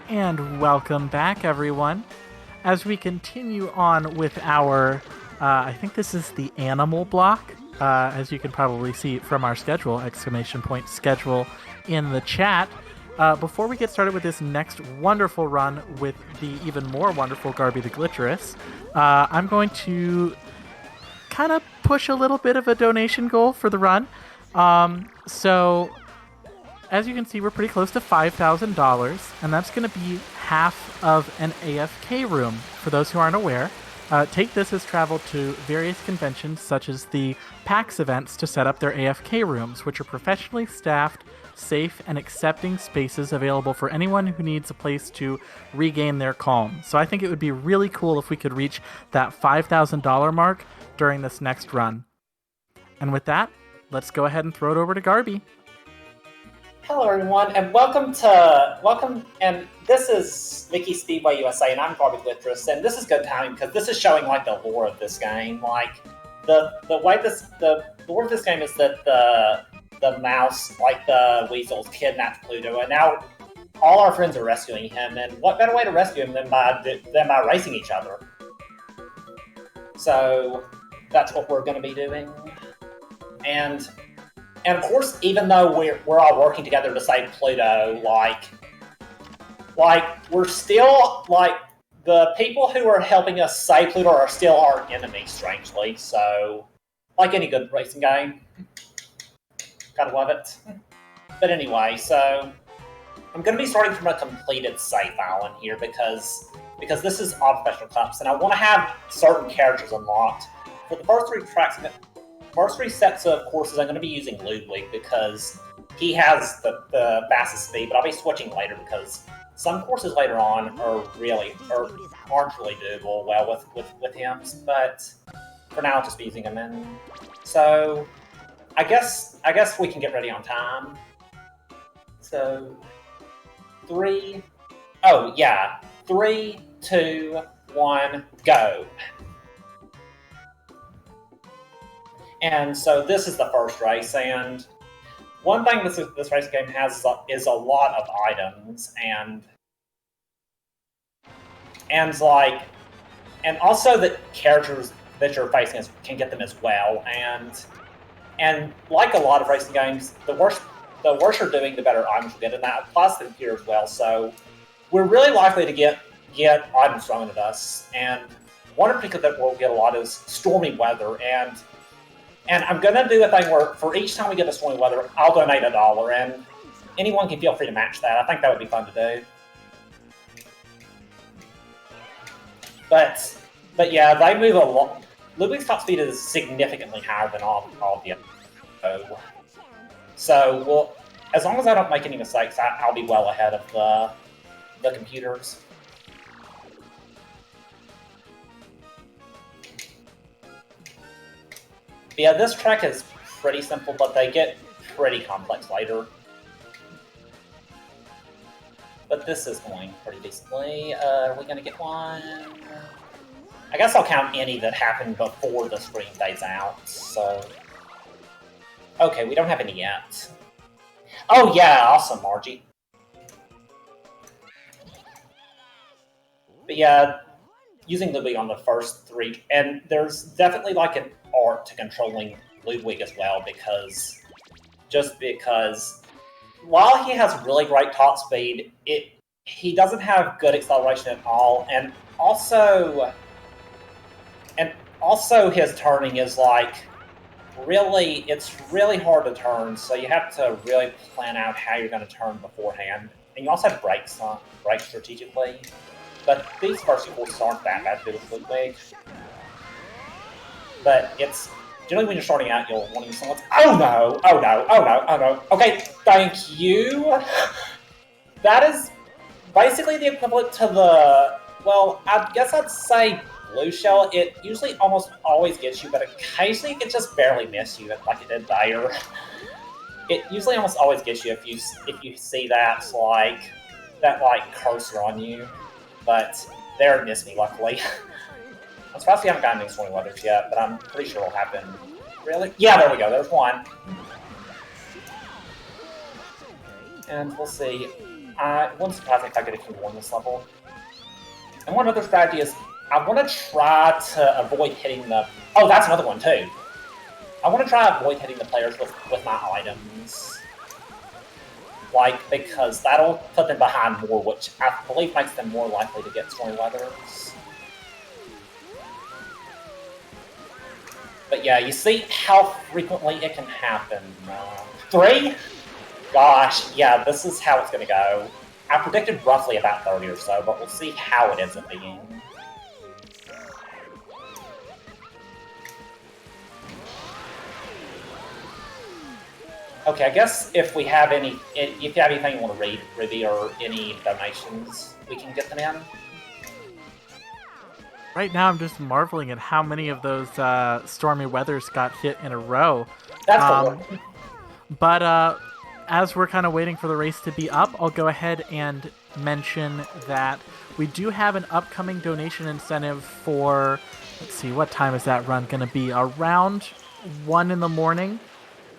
And welcome back, everyone. As we continue on with our, I think this is the animal block, as you can probably see from our schedule, exclamation point schedule in the chat. Before we get started with this next wonderful run with the even more wonderful GarbiTheGlitchress, I'm going to kind of push a little bit of a donation goal for the run. So as you can see, we're pretty close to $5,000, and that's going to be half of an AFK room. For those who aren't aware, Take This has traveled to various conventions, such as the PAX events, to set up their AFK rooms, which are professionally staffed, safe, and accepting spaces available for anyone who needs a place to regain their calm. So I think it would be really cool if we could reach that $5,000 mark during this next run. And with that, let's go ahead and throw it over to Garby. Hello everyone, and welcome, and this is Mickey Speedway USA, and I'm GarbiTheGlitchress, and this is good timing because this is showing like the lore of this game. Like the lore of this game is that the mouse, like the weasels, kidnapped Pluto, and now all our friends are rescuing him. And what better way to rescue him than by racing each other? So that's what we're going to be doing, and of course, even though we're all working together to save Pluto, like we're still like the people who are helping us save Pluto are still our enemies, strangely. So, like any good racing game, gotta love it. But anyway, so I'm going to be starting from a completed safe island here because this is all professional cups, and I want to have certain characters unlocked for the first three tracks. First three sets of courses, I'm going to be using Ludwig because he has the fastest speed, but I'll be switching later because some courses later on aren't really doable well with him. But for now, I'll just be using him. And so I guess we can get ready on time. So 3, 2, 1, go. And so this is the first race, and one thing this racing game has is a lot of items, and also the characters that you're facing can get them as well, and like a lot of racing games, the worse you're doing, the better items you get, and that applies to the computer as well. So we're really likely to get items thrown at us, and one in particular that we'll get a lot is stormy weather, and I'm going to do a thing where for each time we get a stormy weather, I'll donate $1, and anyone can feel free to match that. I think that would be fun to do. But yeah, they move a lot. Ludwig's top speed is significantly higher than all of the others. So as long as I don't make any mistakes, I'll be well ahead of the computers. Yeah, this track is pretty simple, but they get pretty complex later. But this is going pretty decently. Are we going to get one? I guess I'll count any that happened before the screen fades out, so... Okay, we don't have any yet. Oh yeah, awesome, Margie. But yeah, using Ludwig on the first 3, and there's definitely like an art to controlling Ludwig as well, because while he has really great top speed, he doesn't have good acceleration at all, and also his turning is like it's really hard to turn, so you have to really plan out how you're going to turn beforehand, and you also have brake strategically. But these first courses aren't that bad to do with Ludwig. But it's generally when you're starting out, you'll want to use someone's. Oh no! Okay, thank you. That is basically the equivalent to the. Well, I guess I'd say blue shell. It usually almost always gets you, but occasionally it can just barely miss you, like it did there. It usually almost always gets you if you see that cursor on you. But there it missed me, luckily. I'm surprised we haven't gotten any stormy weathers yet, but I'm pretty sure it'll happen. Really? Yeah, there we go. There's one. And we'll see. it wouldn't surprise me if I get a Q1 this level. And one other strategy is I want to try to avoid hitting the... Oh, that's another one too. I want to try to avoid hitting the players with my items. Like, because that'll put them behind more, which I believe makes them more likely to get stormy weathers. But yeah, you see how frequently it can happen. 3? Gosh, yeah, this is how it's going to go. I predicted roughly about 30 or so, but we'll see how it ends up being. Okay, I guess if we have any, if you have anything you want to read, Ruby, or any donations, we can get them in. Right now, I'm just marveling at how many of those stormy weathers got hit in a row. That's cool. But as we're kind of waiting for the race to be up, I'll go ahead and mention that we do have an upcoming donation incentive for, let's see, what time is that run going to be? Around 1 in the morning.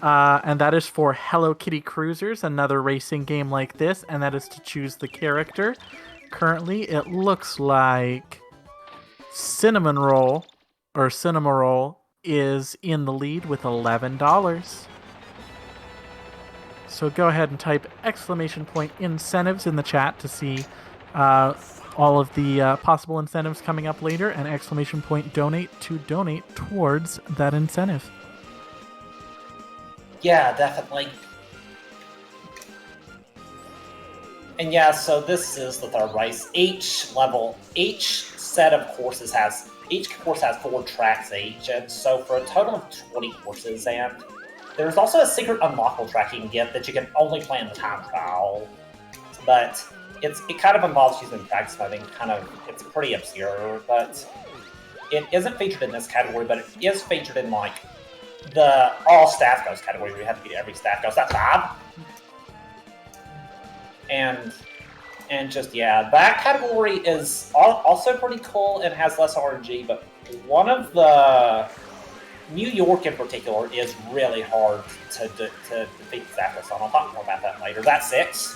And that is for Hello Kitty Cruisers, another racing game like this, and that is to choose the character. Currently, it looks like Cinnamon Roll, or Cinema Roll, is in the lead with $11. So go ahead and type !incentives in the chat to see all of the possible incentives coming up later, and !donate to donate towards that incentive. Yeah, definitely. And yeah, so this is the third race. Each set of courses each course has 4 tracks each, and so for a total of 20 courses, and there's also a secret unlockable track you can get that you can only play in the time trial. But it kind of involves using practice mode, it's pretty obscure, but it isn't featured in this category, but it is featured in like the all staff ghost category where you have to get every staff ghost. That's 5. And just, yeah, that category is also pretty cool and has less RNG, but one of the... New York in particular is really hard to defeat the staff ghost on. I'll talk more about that later. That's 6.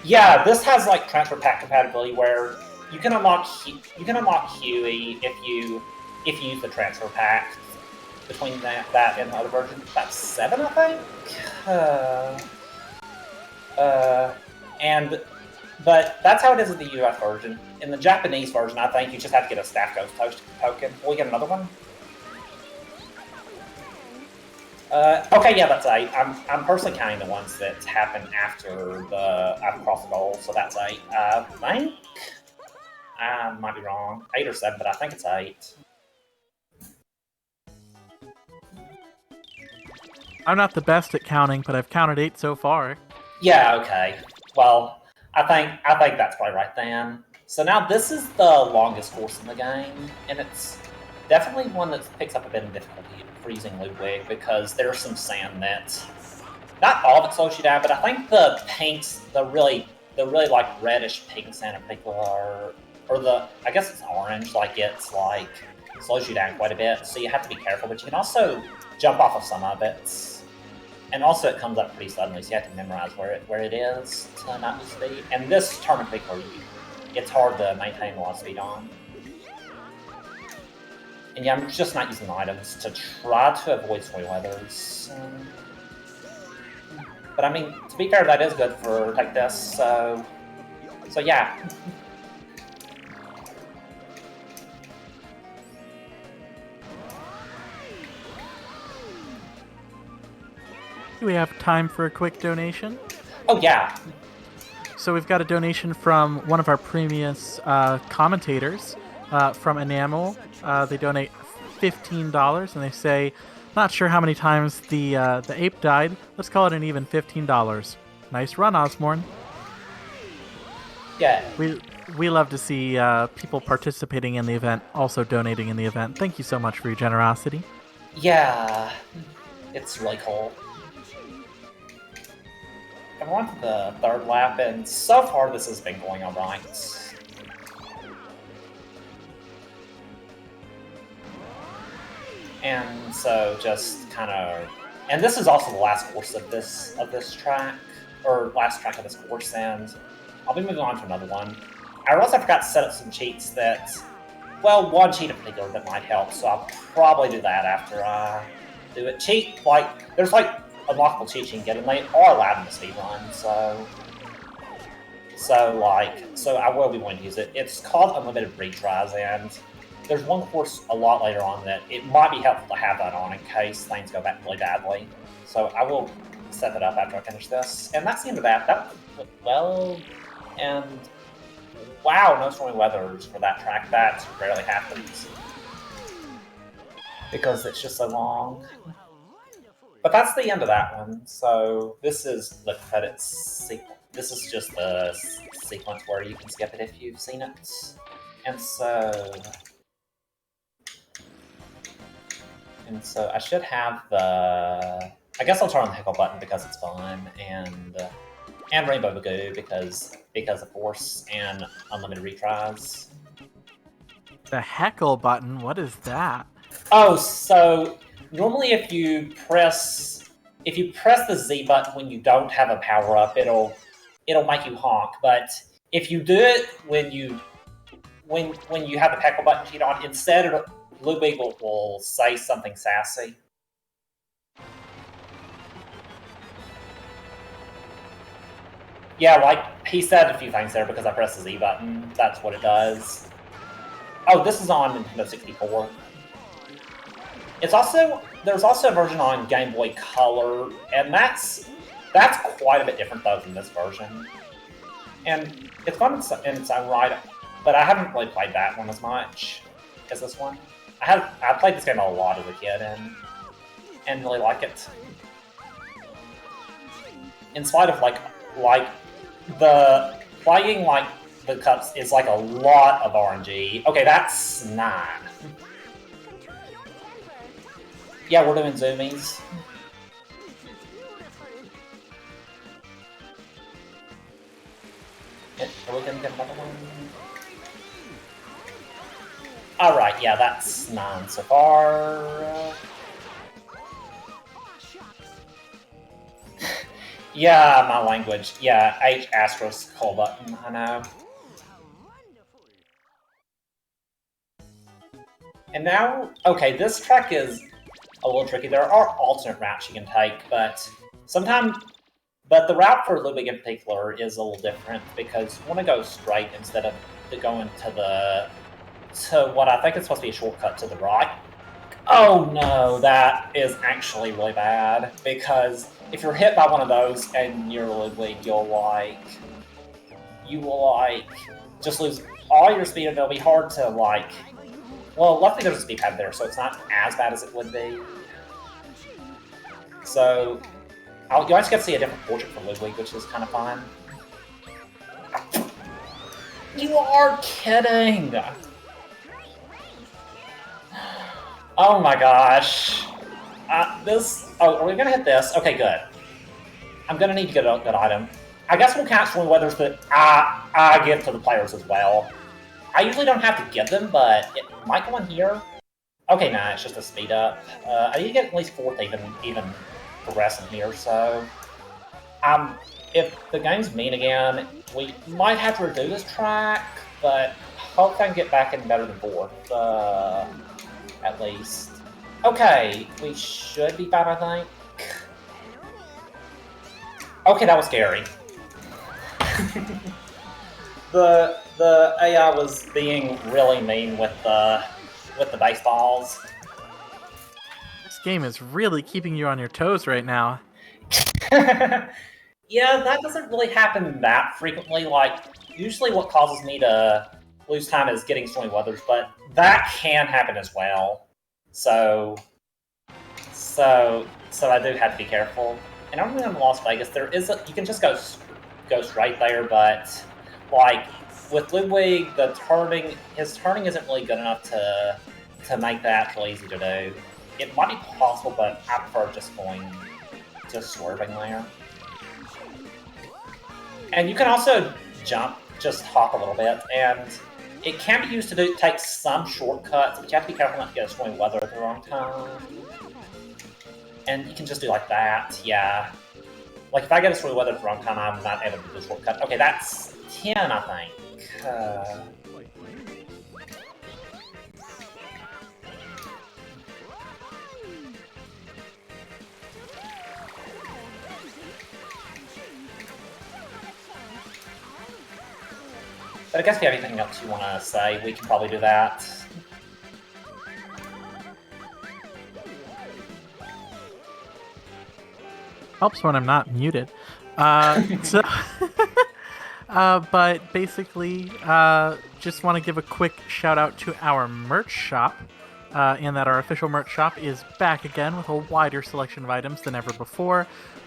Yeah, this has like transfer pack compatibility where you can unlock Huey if you use the transfer pack. Between that and the other version, that's 7, I think. But that's how it is in the US version. In the Japanese version, I think you just have to get a staff ghost token. Will we get another one? Okay, yeah, that's 8. I'm personally counting the ones that happen after I've crossed the goal, so that's 8. I think I might be wrong, 8 or 7, but I think it's 8. I'm not the best at counting, but I've counted 8 so far. Yeah, okay. Well, I think that's probably right then. So now this is the longest course in the game, and it's definitely one that picks up a bit of difficulty for using Ludwig because there's some sand that not all of it slows you down, but I think the pinks, the really like reddish pink sand in particular, I guess it's orange, it's like slows you down quite a bit, so you have to be careful, but you can also jump off of some of it. And also it comes up pretty suddenly, so you have to memorize where it is to not lose speed. And this turn in particular, it's hard to maintain a lot of speed on. And yeah, I'm just not using the items to try to avoid stormy weathers. But I mean, to be fair, that is good for like this, so yeah. Do we have time for a quick donation? Oh, yeah. So we've got a donation from one of our previous commentators, from Enamel. They donate $15, and they say, not sure how many times the ape died. Let's call it an even $15. Nice run, Osborne. Yeah. We love to see people participating in the event, also donating in the event. Thank you so much for your generosity. Yeah. It's really cool. I'm on to the third lap, and so far this has been going alright. And so just kind of... And this is also the last course of this track. last track of this course, and I'll be moving on to another one. I realized I forgot to set up some cheats that, well, one cheat in particular that might help, so I'll probably do that after I do it. Cheat, like, there's like unlockable cheats you can get, and they are allowed in the speedrun, so I will be wanting to use it. It's called Unlimited Retries, and there's one course a lot later on that it might be helpful to have that on in case things go back really badly. So I will set that up after I finish this. And that's the end of that. That went well, and wow, no stormy weathers for that track. That rarely happens because it's just so long. But that's the end of that one. So this is the credits sequence. This is just the sequence where you can skip it if you've seen it. And so I should have the... I guess I'll turn on the heckle button because it's fun, and Rainbow Magoo because of course, and Unlimited Retries. The heckle button? What is that? Oh, so normally if you press the Z button when you don't have a power up, it'll make you honk. But if you do it when you have the heckle button cheat on, instead Ludwig will say something sassy. Yeah, like, he said a few things there because I pressed the Z button. That's what it does. Oh, this is on Nintendo 64. There's also a version on Game Boy Color, and that's quite a bit different, though, than this version. And it's fun in its own right, but I haven't really played that one as much as this one. I played this game a lot as a kid, and really like it. In spite of, like the playing, like, the cups is, like, a lot of RNG. Okay, that's 9. Yeah, we're doing zoomies. Are we gonna get another one? Alright, yeah, that's 9 so far. Yeah, my language. Yeah, H asterisk call button, I know. And now, okay, this track is a little tricky. There are alternate routes you can take, but the route for Ludwig in particular is a little different because you want to go straight instead of going to what I think is supposed to be a shortcut to the right. Oh no, that is actually really bad because if you're hit by one of those and you're Ludwig, you will just lose all your speed, and it'll be hard to well, luckily there's a speed pad there, so it's not as bad as it would be. So you actually get to see a different portrait for Ludwig, which is kind of fun. You are kidding! Oh my gosh. Are we gonna hit this? Okay, good. I'm gonna need to get a good item. I guess we'll count stormy weathers that I give to the players as well. I usually don't have to give them, but it might go in here. Okay, nah, it's just a speed up. I need to get at least 4th even progressing here, so... if the game's mean again, we might have to redo this track, but hope I can get back in better than 4th, at least. Okay, we should be fine, I think. Okay, that was scary. The AI was being really mean with the baseballs. This game is really keeping you on your toes right now. Yeah, that doesn't really happen that frequently. Like, usually what causes me to lose time is getting stormy weathers, but that can happen as well. So I do have to be careful. And I'm in Las Vegas. You can just go straight there, but like with Ludwig, his turning isn't really good enough to make that really easy to do. It might be possible, but I prefer just swerving there. And you can also just hop a little bit, and it can be used to take some shortcuts, but you have to be careful not to get a stormy weather at the wrong time. And you can just do like that, yeah. Like, if I get a story weather at the wrong time, I'm not able to do the shortcut. Okay, that's 10, I think. But I guess if you have anything else you want to say, we can probably do that. Helps when I'm not muted. So, but basically, just want to give a quick shout out to our merch shop, in that our official merch shop is back again with a wider selection of items than ever before.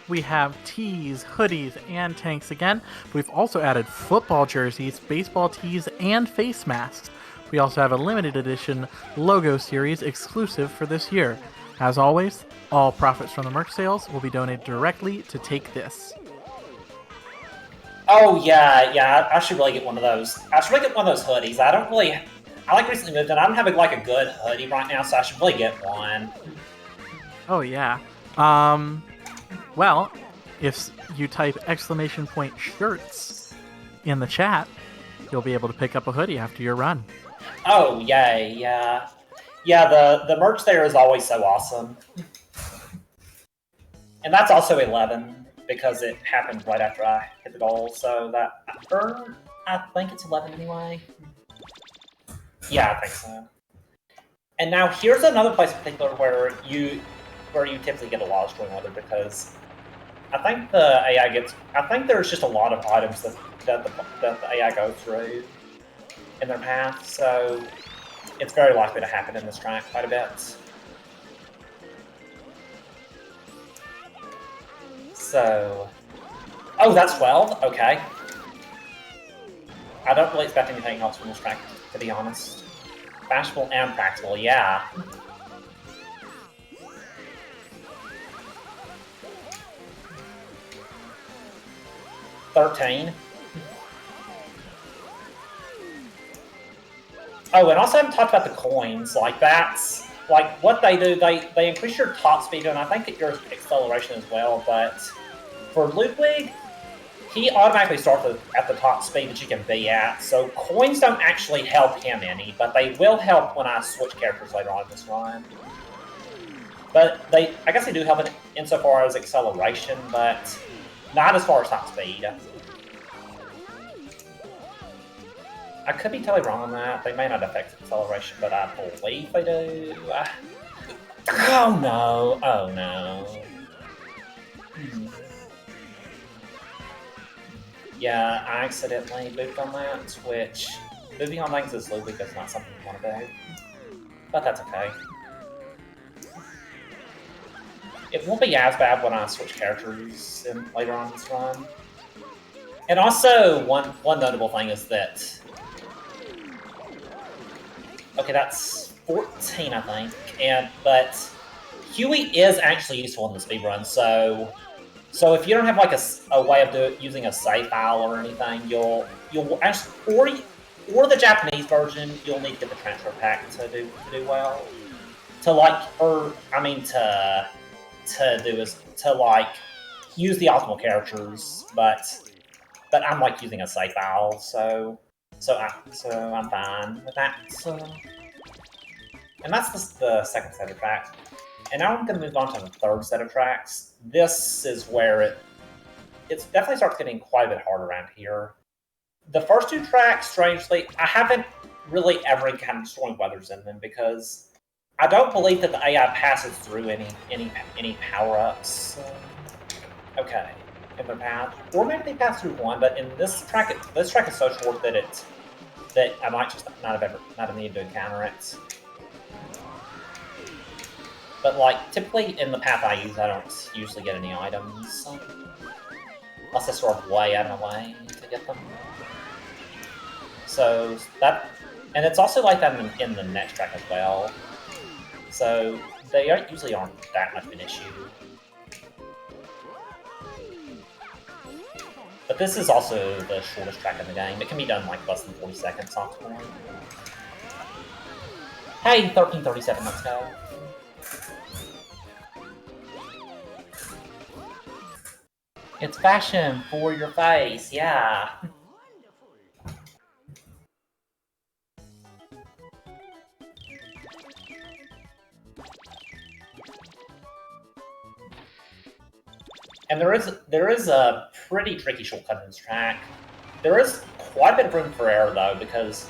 We have tees, hoodies, and tanks again. We've also added football jerseys, baseball tees, and face masks. We also have a limited edition logo series exclusive for this year. As always, all profits from the merch sales will be donated directly to Take This. Oh, yeah, I should really get one of those. I should really get one of those hoodies. I like recently moved in. I don't have like a good hoodie right now, so I should really get one. Oh, yeah. Well, if you type !shirts in the chat, you'll be able to pick up a hoodie after your run. Oh, yay, yeah. Yeah, the merch there is always so awesome. And that's also 11, because it happened right after I hit the goal, so that... Or, I think it's 11 anyway. Yeah, I think so. And now here's another place in particular where you typically get a lot of strong weather, because I think the AI gets... I think there's just a lot of items that the AI goes through in their path, so it's very likely to happen in this track quite a bit. So... Oh, that's 12? Okay. I don't really expect anything else from this track, to be honest. Bashful and practical, yeah. $13. Oh, and also I haven't talked about the coins. Like, that's... Like, what they do, they increase your top speed, and I think your acceleration as well, but... For Ludwig, he automatically starts at the top speed that you can be at, so coins don't actually help him any, but they will help when I switch characters later on in this run. But I guess they do help insofar as acceleration, but not as far as top speed. I could be totally wrong on that. They may not affect acceleration, but I believe they do. Oh no! Oh no! Yeah, I accidentally moved on that, which moving on things is slowly because it's not something you want to do. But that's okay. It won't be as bad when I switch characters later on in this run. And also, one notable thing is that... Okay, that's 14, I think. But Huey is actually useful in the speedrun, so if you don't have like a way of using a save file or anything, you'll actually, or the Japanese version, you'll need to get the transfer pack to do well. To use the optimal characters, but I'm like using a save file, so I'm fine with that. And that's the second set of tracks. And now I'm going to move on to the third set of tracks. This is where it definitely starts getting quite a bit harder around here. The first two tracks, strangely, I haven't really ever encountered stormy weathers in them because I don't believe that the AI passes through any power-ups. Okay, in their path, or maybe they pass through one. But in this track is so short that I might just not have needed to encounter it. But, like, typically in the path I use, I don't usually get any items. Unless I sort of way out of my way to get them. So, that... And it's also like that in the next track as well. So, they usually aren't that much of an issue. But this is also the shortest track in the game. It can be done, like, less than 40 seconds optimally. Hey, 13:37, let's go. It's fashion for your face, yeah. And there is a pretty tricky shortcut in this track. There is quite a bit of room for error though, because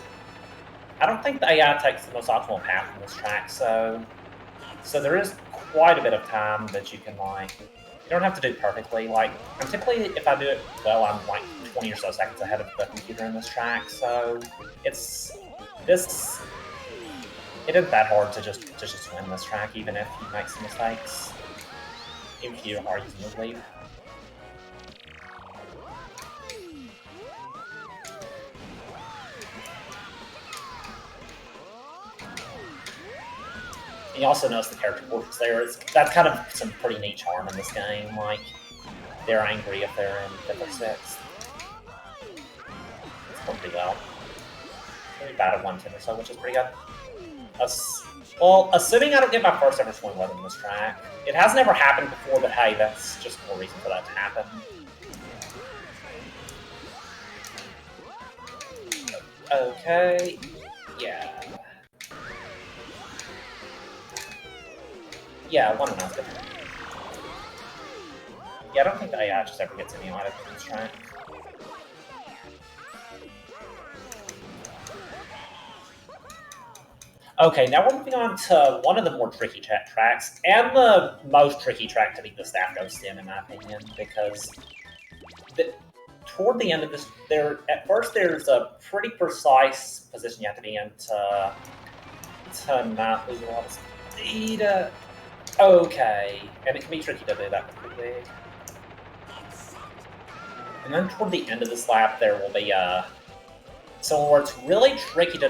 I don't think the AI takes the most optimal path in this track, so there is quite a bit of time that you can like. You don't have to do it perfectly. Like, I'm typically, if I do it well, I'm like 20 or so seconds ahead of the computer in this track, so it isn't that hard to just win this track, even if you make some mistakes. If you are using the lead. You also notice the character portraits there. That's kind of some pretty neat charm in this game. Like, they're angry if they're in 5th or 6th. It's going pretty well. Pretty bad at 110 or so, which is pretty good. Well, assuming I don't get my first ever swing win in this track. It has never happened before, but hey, that's just more reason for that to happen. Okay, yeah. Yeah, 1-9 good. Yeah, I don't think the AI just ever gets any out of this track. Okay, now we're moving on to one of the more tricky tracks, and the most tricky track to beat the staff ghost in my opinion, because toward the end of this, at first there's a pretty precise position you have to be in to not lose a lot of speed. Okay, and it can be tricky to do that quickly. And then toward the end of this lap, there will be so where it's really tricky to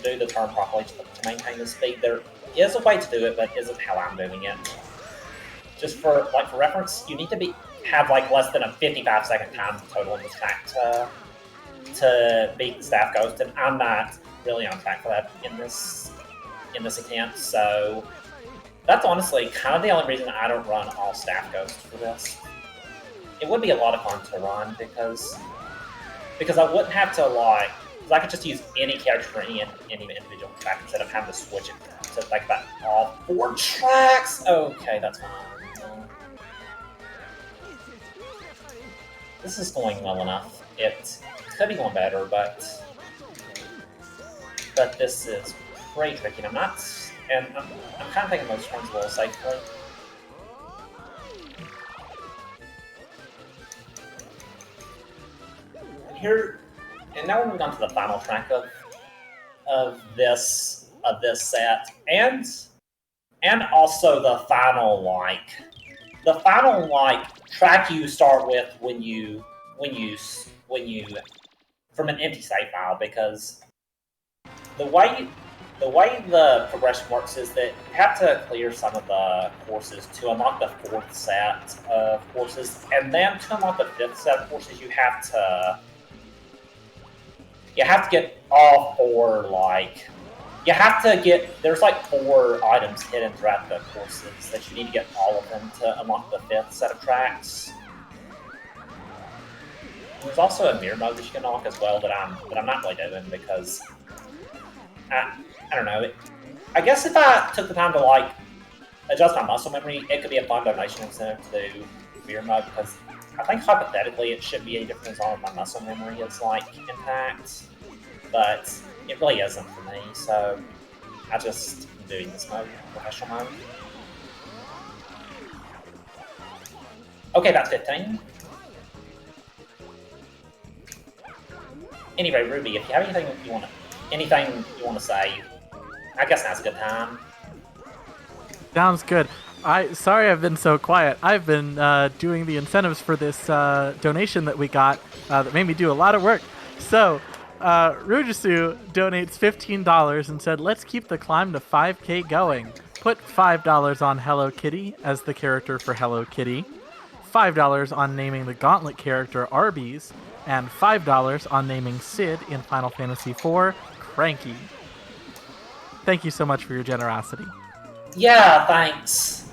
do the turn properly to maintain the speed. There is a way to do it, but isn't how I'm doing it. Just for reference, you need to have like less than a 55-second time total in this track to beat the staff ghost, and I'm not really on track for that in this attempt. So that's honestly kind of the only reason I don't run all staff ghosts for this. It would be a lot of fun to run because I wouldn't have to like. I could just use any character for any individual track instead of having to switch it to like about all 4 tracks. Okay, that's fine. This is going well enough. It could be going better, but this is pretty tricky. And I'm kind of taking those turns a little safely. And now we're moving on to the final track of this set, and also the final track you start with when you from an empty save file, because the way the progression works is that you have to clear some of the courses to unlock the 4th set of courses, and then to unlock the 5th set of courses, you have to get all 4, there's like 4 items hidden throughout the courses that you need to get all of them to unlock the 5th set of tracks. There's also a mirror mode that you can unlock as well that I'm not really doing because I don't know. I guess if I took the time to like adjust my muscle memory, it could be a fun donation incentive to do mirror mode, because I think hypothetically it should be a difference as long as my muscle memory is like intact, but it really isn't for me, so I just am doing this mode, professional mode. Okay, that's 15. Anyway, Ruby, if you have anything you want to say, I guess now's a good time. Sounds good. Sorry I've been so quiet. I've been doing the incentives for this donation that we got that made me do a lot of work. So, Rujisu donates $15 and said, "Let's keep the climb to 5K going. Put $5 on Hello Kitty as the character for Hello Kitty, $5 on naming the Gauntlet character Arby's, and $5 on naming Sid in Final Fantasy IV Cranky." Thank you so much for your generosity. Yeah, thanks.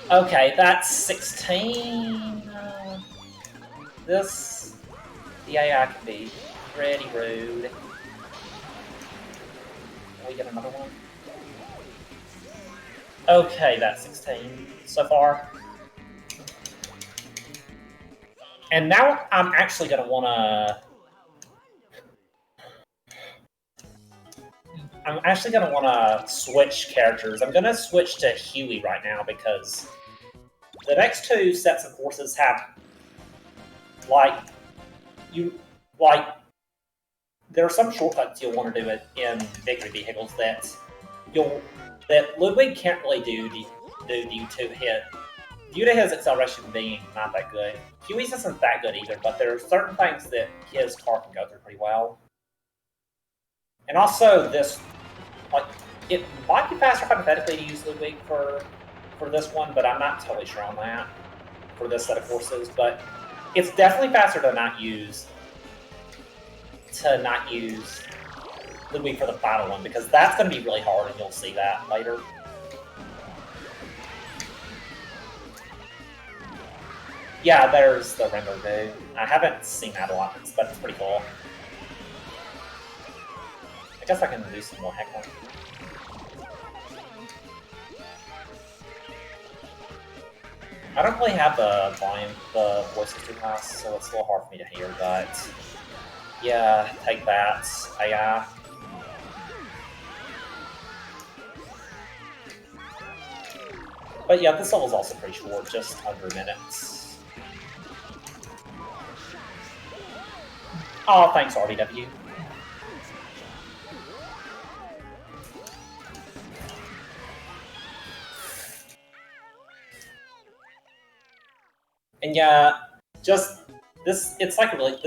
Okay, that's 16. The AI can be pretty rude. Can we get another one? Okay, that's 16 so far. And now I'm actually going to want to... I'm actually going to want to switch characters. I'm going to switch to Huey right now because the next two sets of courses have, there are some shortcuts you'll want to do it in victory vehicles that Ludwig can't really do due to his acceleration being not that good. Huey's isn't that good either, but there are certain things that his car can go through pretty well. And also this, it might be faster hypothetically to use Ludwig for this one, but I'm not totally sure on that for this set of courses. But it's definitely faster to not use Ludwig for the final one, because that's going to be really hard, and you'll see that later. Yeah, there's the render view. I haven't seen that a lot, but it's pretty cool. I guess I can do some more heckling. I don't really have the volume, the voices too high, so it's a little hard for me to hear, but yeah, take that, AI. But yeah, this level's also pretty short, just under minutes. Oh, thanks, RBW. And yeah, just this is like a really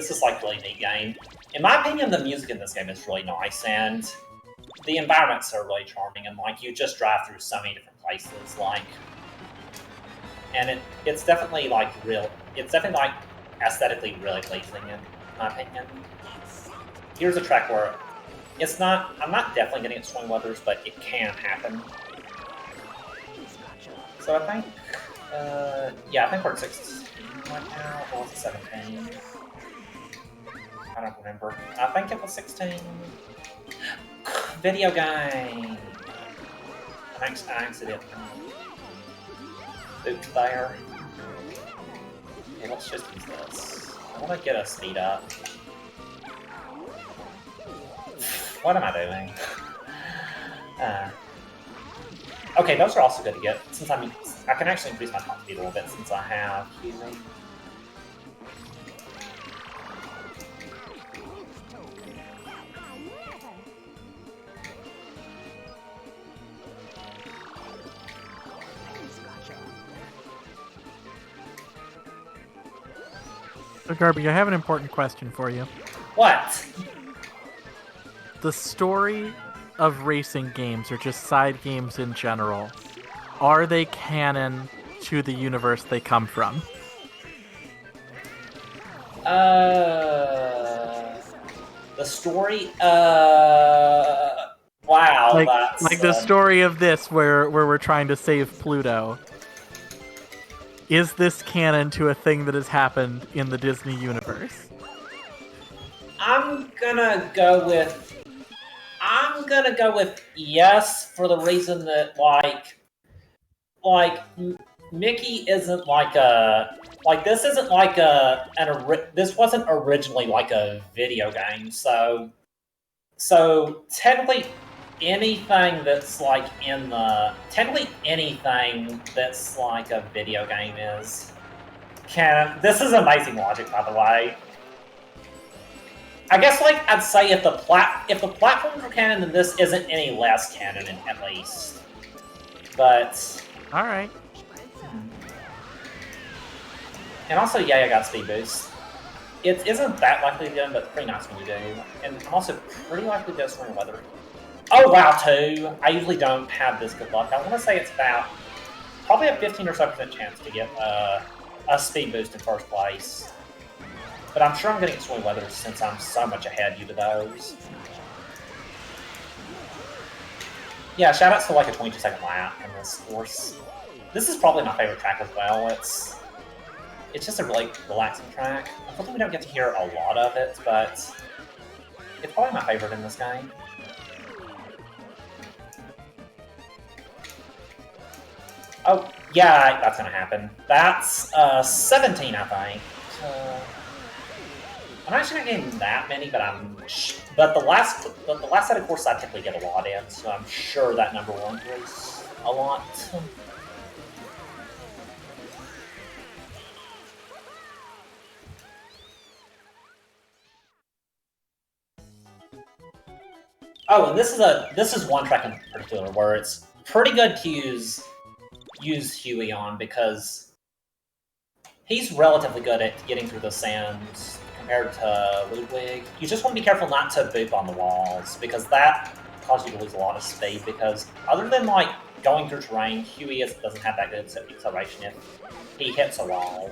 neat game. In my opinion, the music in this game is really nice, and the environments are really charming, and like you just drive through so many different places, and it's definitely like aesthetically really pleasing in my opinion. Here's a track where I'm not definitely getting it swing weathers, but it can happen. So I think, yeah, I think we're at 16 right now, or was it 17? I don't remember. I think it was 16. Video game! I accidentally booped there. Okay, let's just use this. I want to get a speed up. What am I doing? Okay, those are also good to get, since I can actually increase my top speed a little bit since I have Huey. So, Garby, I have an important question for you. What? The story of racing games, or just side games in general, are they canon to the universe they come from? The story? Wow, like the story of this, where we're trying to save Pluto. Is this canon to a thing that has happened in the Disney universe? I'm gonna go with yes, for the reason that Mickey isn't this isn't this wasn't originally like a video game, so technically anything that's like anything that's like a video game is canon. This is amazing logic, by the way. I guess I'd say if the platforms are canon, then this isn't any less canon, at least. But all right. And also, yeah, I got speed boost. It isn't that likely to do, but it's pretty nice when you do. And I'm also pretty likely to go swing weather. Oh wow, 2. I usually don't have this good luck. I want to say it's about probably a 15 or so % chance to get a speed boost in first place. But I'm sure I'm going to get swing weathers since I'm so much ahead due to those. Yeah, shoutouts to like a 22-second lap in this course. This is probably my favorite track as well. It's just a really relaxing track. Unfortunately, we don't get to hear a lot of it, but it's probably my favorite in this game. Oh, yeah, that's gonna happen. That's 17, I think. I'm actually not getting that many, but the last set of courses I typically get a lot in, so I'm sure that number will increase a lot. Oh, and this is one track in particular where it's pretty good to use Huey on because he's relatively good at getting through the sands compared to Ludwig. You just want to be careful not to boop on the walls because that causes you to lose a lot of speed. Because other than like going through terrain, Huey doesn't have that good acceleration if he hits a wall.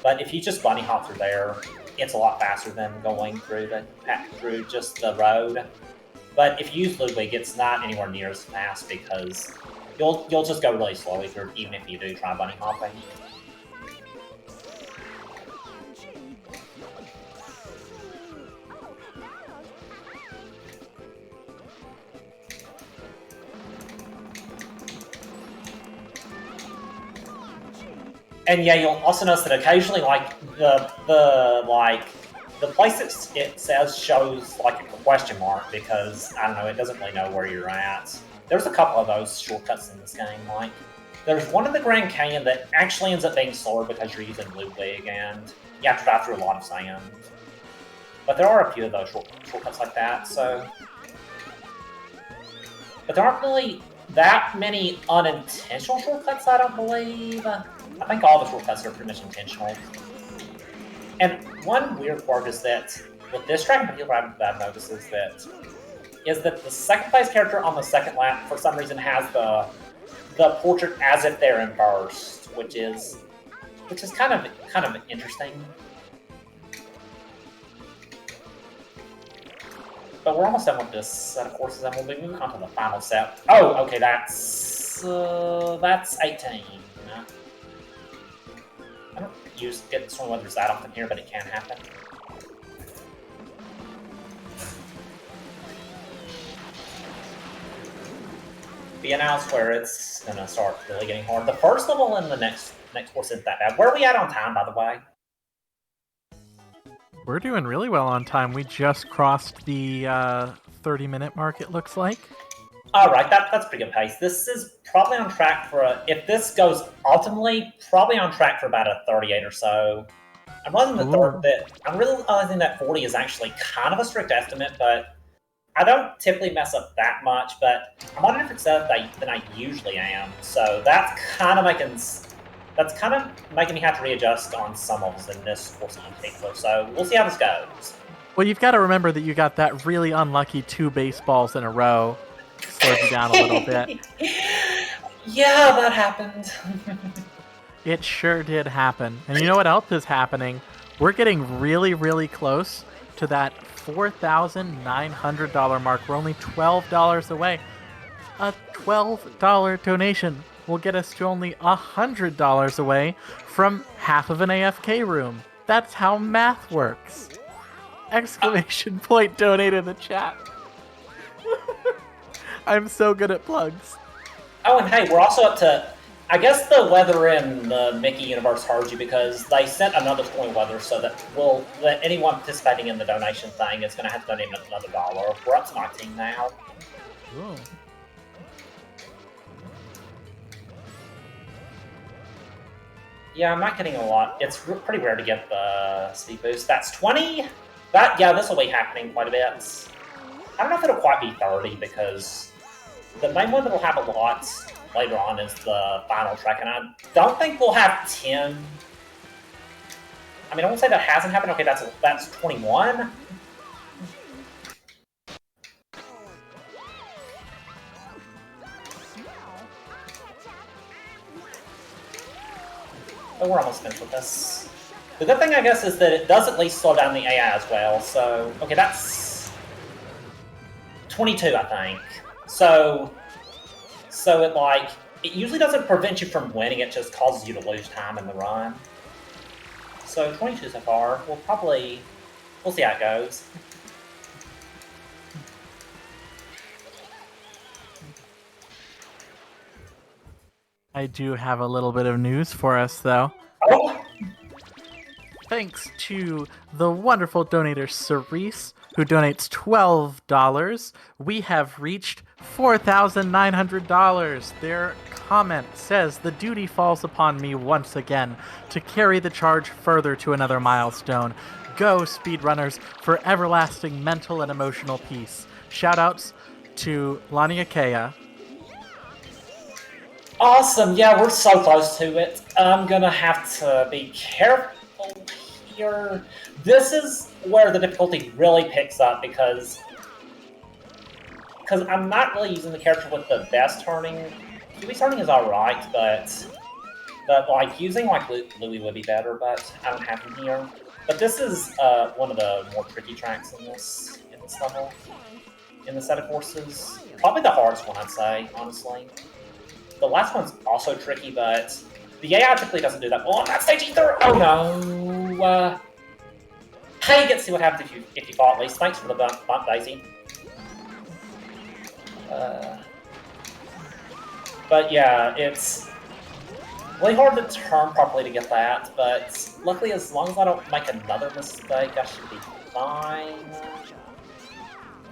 But if you just bunny hop through there, it's a lot faster than going through just the road. But if you use Ludwig, it's not anywhere near as fast because you'll just go really slowly through, even if you do try bunny hopping. And yeah, you'll also notice that occasionally, like the place it says shows like a question mark because I don't know, it doesn't really know where you're at. There's a couple of those shortcuts in this game. Like there's one in the Grand Canyon that actually ends up being slower because you're using Ludwig and you have to drive through a lot of sand. But there are a few of those shortcuts like that. So, but there aren't really that many unintentional shortcuts, I don't believe. I think all the shortcuts are pretty much intentional. And one weird part is that with this track in particular, I've noticed is that the second place character on the second lap for some reason has the portrait as if they're in burst, which is kind of interesting. But we're almost done with this set of courses, and we'll be moving on to the final set. Oh, okay, that's 18. I don't use get storm weathers that often here, but it can happen. Be announced where it's gonna start really getting hard. The first level in the next course isn't that bad. Where are we at on time, by the way? We're doing really well on time. We just crossed the 30-minute mark, it looks like. All right, that's pretty good pace. This is probably on track for if this goes ultimately, probably on track for about a 38 or so. I'm realizing that 40 is actually kind of a strict estimate, but I don't typically mess up that much. But I'm wondering if it's better than I usually am. So that's kind of making me have to readjust on some levels in this course in particular. So we'll see how this goes. Well, you've got to remember that you got that really unlucky 2 baseballs in a row. Slowed you down a little bit. Yeah, that happened. It sure did happen. And you know what else is happening? We're getting really, really close to that $4,900 mark. We're only $12 away. A $12 donation will get us to only $100 away from half of an AFK room. That's how math works. Exclamation point donate in the chat. I'm so good at plugs. Oh, and hey, we're also up to... I guess the weather in the Mickey universe heard you because they sent another stormy weather so that anyone participating in the donation thing is going to have to donate another $1. We're up to 19 now. Ooh. Yeah, I'm not getting a lot. It's pretty rare to get the speed boost. That's 20? Yeah, this will be happening quite a bit. I don't know if it'll quite be 30 because the main one that will have a lot later on is the final track, and I don't think we'll have 10. I mean, I won't say that hasn't happened. Okay, that's 21. But we're almost finished with this. The good thing, I guess, is that it does at least slow down the AI as well. So, okay, that's 22, I think. So it like it usually doesn't prevent you from winning, it just causes you to lose time in the run. So 22 so far. We'll see how it goes. I do have a little bit of news for us, though. Oh. Thanks to the wonderful donator Cerise, who donates $12, we have reached $4,900. Their comment says, "The duty falls upon me once again to carry the charge further to another milestone. Go, speedrunners, for everlasting mental and emotional peace." Shoutouts to Lania Kea. Awesome, yeah, we're so close to it. I'm gonna have to be careful here. This is where the difficulty really picks up because I'm not really using the character with the best turning. Louis turning is alright, but like using like Louis would be better, but I don't have him here. But this is one of the more tricky tracks in this level, in the set of courses. Probably the hardest one, I'd say, honestly. The last one's also tricky, but the AI typically doesn't do that. Oh, I'm not stage either! Oh no! Hey, you get to see what happens if you fall at least. Thanks for the bump, Daisy. But yeah, it's really hard to turn properly to get that, but luckily as long as I don't make another mistake, I should be fine.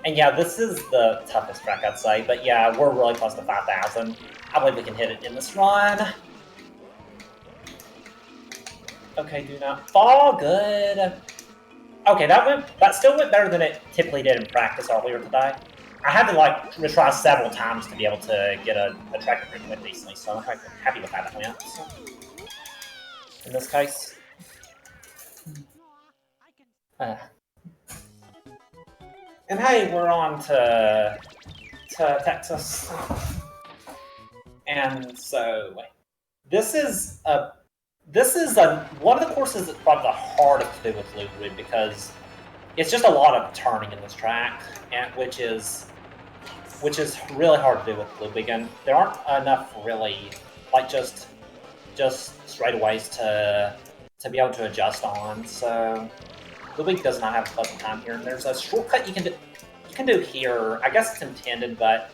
And yeah, this is the toughest track, I'd say, but yeah, we're really close to 5,000. I believe we can hit it in this run. Okay, do not fall. Good. Okay, that still went better than it typically did in practice earlier today. I had to like retry several times to be able to get a track that went decently, so I'm happy with how that went. So, in this case. And hey, we're on to Texas. And so this is one of the courses that's probably the hardest to do with Ludwig because it's just a lot of turning in this track, and which is really hard to do with Ludwig, and there aren't enough really like just straightaways to be able to adjust on. So Ludwig does not have a pleasant time here, and there's a shortcut you can do here. I guess it's intended, but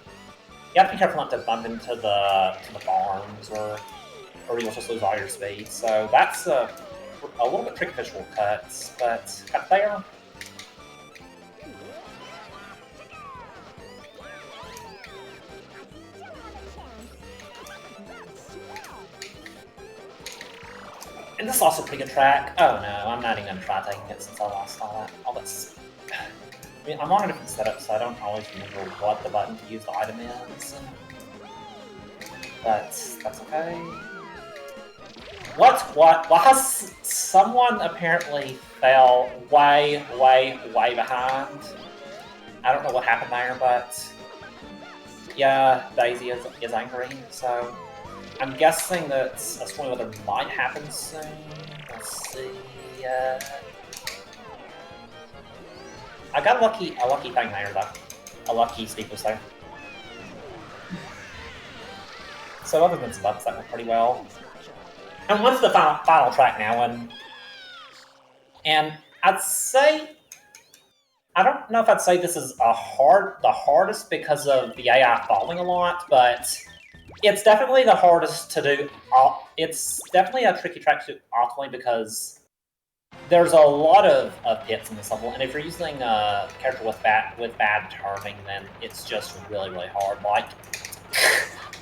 you have to be careful not to bump into the barns or you'll just lose all your speed. So that's a little bit tricky for shortcuts, but got there. And this is also a pretty good track. Oh no, I'm not even going to try taking it since I lost all that. I mean, I'm on a different setup, so I don't always remember what the button to use the item is. But that's okay. What? Why has someone apparently fell way behind? I don't know what happened there, but yeah, Daisy is angry, so I'm guessing that a swing weather might happen soon. Let's see. I got a lucky thing there, though. A lucky steepless there. So other than some buttons, that went pretty well. And onto the final track now, and I'd say I don't know if I'd say this is the hardest because of the AI falling a lot, but it's definitely the hardest to do. It's definitely a tricky track to do optimally because there's a lot of pits in this level, and if you're using a character with bad turning, then it's just really hard. Like,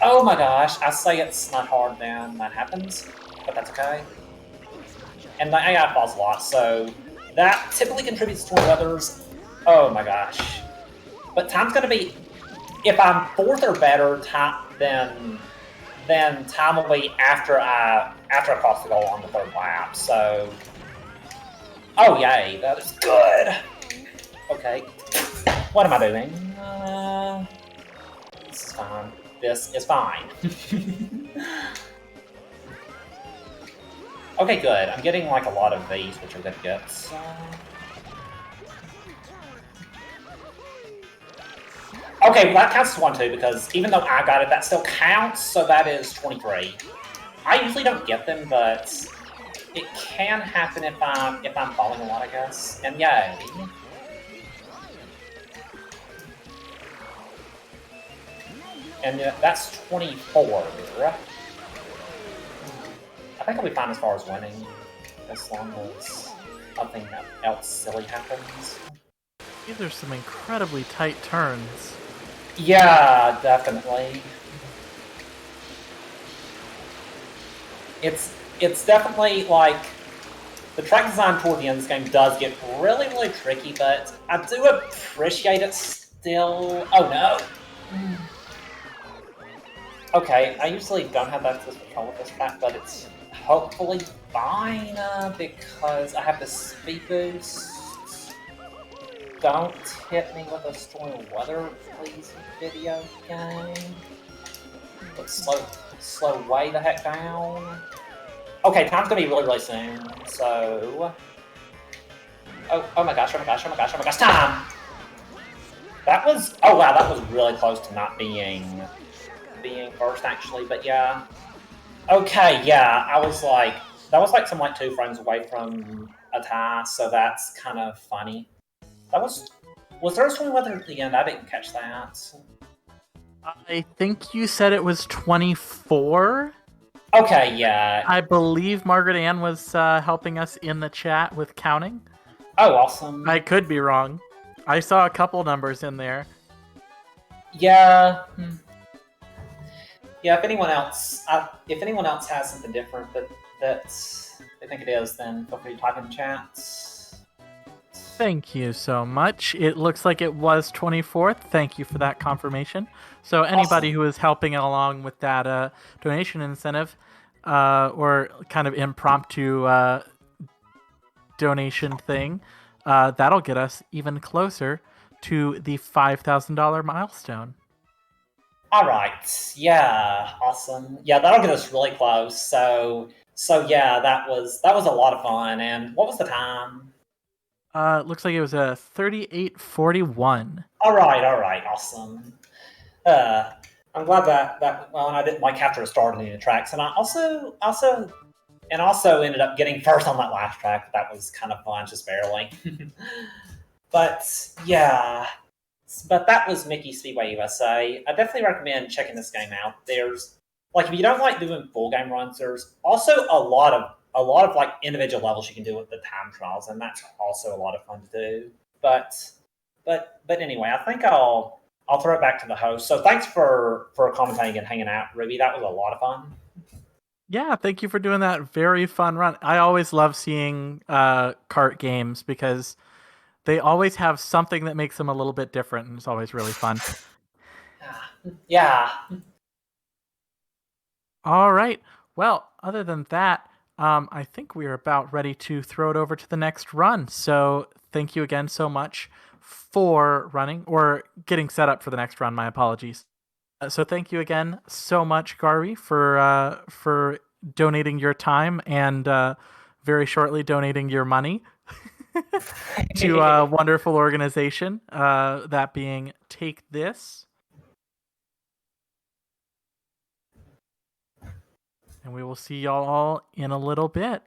oh my gosh, I say it's not hard, then that happens, but that's okay. And the AI falls a lot, so that typically contributes to weathers. Oh my gosh. But time's gonna be, if I'm fourth or better, then time will be after I cross the goal on the third lap. So, oh yay, that is good. Okay, what am I doing? This is fine. This is fine. Okay, good. I'm getting like a lot of these, which are good gets. Okay, well that counts as 1 too, because even though I got it, that still counts, so that is 23. I usually don't get them, but it can happen if I'm falling a lot, I guess. And yay. And that's 24. I think I'll be fine as far as winning, as long as nothing else silly happens. These are some incredibly tight turns. Yeah, definitely. It's definitely like the track design toward the end of this game does get really, really tricky, but I do appreciate it still. Oh no. Okay, I usually don't have access to control with this track, but it's hopefully fine because I have the speed boost. Don't hit me with a storm of weather, please, video game. Let's slow way the heck down. Okay, time's gonna be really, really soon, so... Oh my gosh, oh my gosh, oh my gosh, oh my gosh, time! That was... Oh wow, that was really close to not being first, actually, but yeah. Okay, yeah, I was like... That was like some 2 frames away from a tie, so that's kind of funny. That was... Was there a stormy weather at the end? I didn't catch that. I think you said it was 24. Okay, yeah. I believe Margaret Ann was helping us in the chat with counting. Oh, awesome. I could be wrong. I saw a couple numbers in there. Yeah. Yeah, if anyone else has something different that they think it is, then feel free to type in the chat. Thank you so much. It looks like it was 24th. Thank you for that confirmation. So anybody who is helping along with that donation incentive or kind of impromptu donation thing, that'll get us even closer to the $5,000 milestone. All right. Yeah. Awesome. Yeah, that'll get us really close. So yeah, that was a lot of fun. And what was the time? Looks like it was a 38:41. All right. Awesome. I'm glad that well, and I didn't have to restart any of the tracks, and I also ended up getting first on that last track. That was kind of fun, just barely. But yeah, but that was Mickey Speedway USA. I definitely recommend checking this game out. There's if you don't like doing full game runs, there's also a lot of individual levels you can do with the time trials, and that's also a lot of fun to do. But anyway, I think I'll throw it back to the host. So thanks for commentating and hanging out, Ruby. That was a lot of fun. Yeah, thank you for doing that very fun run. I always love seeing kart games because they always have something that makes them a little bit different, and it's always really fun. Yeah. All right. Well, other than that, I think we are about ready to throw it over to the next run. So thank you again so much for running or getting set up for the next run. My apologies. So thank you again so much, Garby, for donating your time and very shortly donating your money to a wonderful organization, that being Take This. And we will see y'all in a little bit.